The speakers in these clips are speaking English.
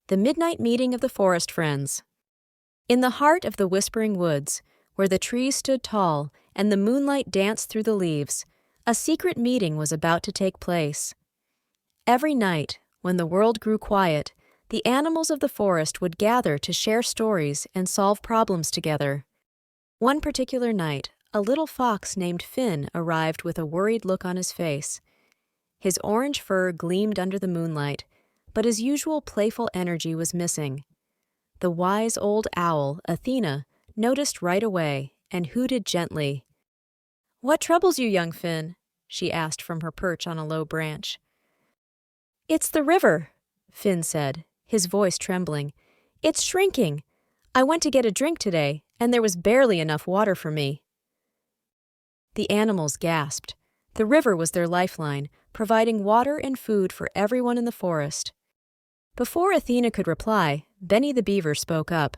The Midnight Meeting of the Forest Friends. In the heart of the whispering woods, where the trees stood tall and the moonlight danced through the leaves, a secret meeting was about to take place. Every night, when the world grew quiet, the animals of the forest would gather to share stories and solve problems together. One particular night, a little fox named Finn arrived with a worried look on his face. His orange fur gleamed under the moonlight, but his usual playful energy was missing. The wise old owl, Athena, noticed right away and hooted gently. "What troubles you, young Finn?" she asked from her perch on a low branch. "It's the river," Finn said, his voice trembling. "It's shrinking. I went to get a drink today, and there was barely enough water for me." The animals gasped. The river was their lifeline, providing water and food for everyone in the forest. Before Athena could reply, Benny the beaver spoke up.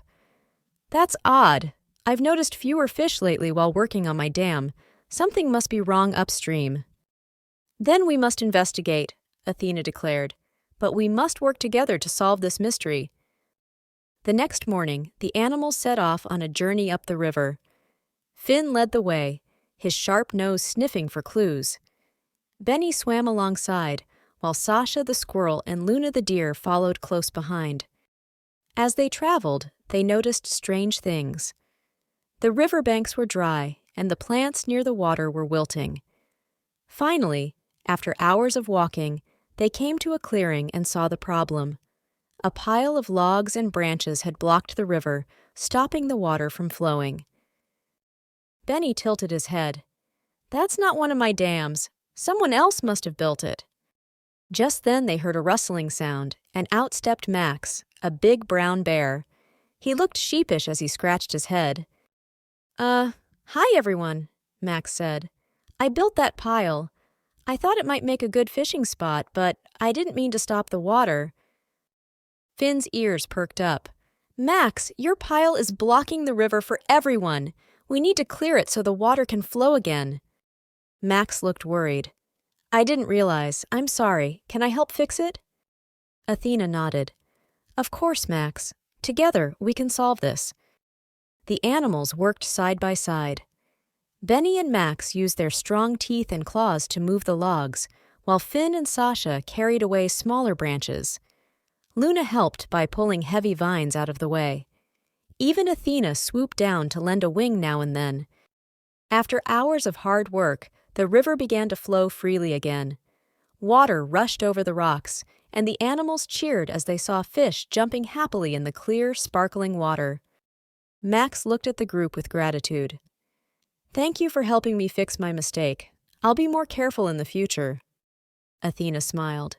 "That's odd. I've noticed fewer fish lately while working on my dam. Something must be wrong upstream." "Then we must investigate," Athena declared. "But we must work together to solve this mystery." The next morning, the animals set off on a journey up the river. Finn led the way, his sharp nose sniffing for clues. Benny swam alongside, while Sasha the squirrel and Luna the deer followed close behind. As they traveled, they noticed strange things. The riverbanks were dry, and the plants near the water were wilting. Finally, after hours of walking, they came to a clearing and saw the problem. A pile of logs and branches had blocked the river, stopping the water from flowing. Benny tilted his head. "That's not one of my dams. Someone else must have built it." Just then they heard a rustling sound, and out stepped Max, a big brown bear. He looked sheepish as he scratched his head. Hi everyone," Max said. "I built that pile. I thought it might make a good fishing spot, but I didn't mean to stop the water." Finn's ears perked up. "Max, your pile is blocking the river for everyone. We need to clear it so the water can flow again." Max looked worried. "I didn't realize. I'm sorry. Can I help fix it?" Athena nodded. "Of course, Max. Together, we can solve this." The animals worked side by side. Benny and Max used their strong teeth and claws to move the logs, while Finn and Sasha carried away smaller branches. Luna helped by pulling heavy vines out of the way. Even Athena swooped down to lend a wing now and then. After hours of hard work, the river began to flow freely again. Water rushed over the rocks, and the animals cheered as they saw fish jumping happily in the clear, sparkling water. Max looked at the group with gratitude. "Thank you for helping me fix my mistake. I'll be more careful in the future." Athena smiled.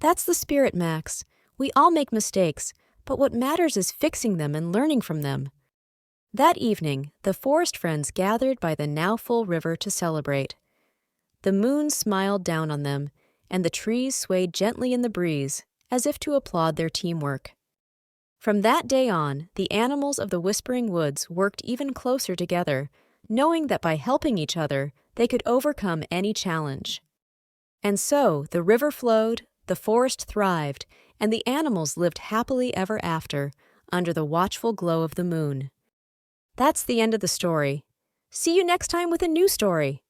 "That's the spirit, Max. We all make mistakes, but what matters is fixing them and learning from them." That evening, the forest friends gathered by the now full river to celebrate. The moon smiled down on them, and the trees swayed gently in the breeze, as if to applaud their teamwork. From that day on, the animals of the Whispering Woods worked even closer together, knowing that by helping each other, they could overcome any challenge. And so, the river flowed, the forest thrived, and the animals lived happily ever after, under the watchful glow of the moon. That's the end of the story. See you next time with a new story.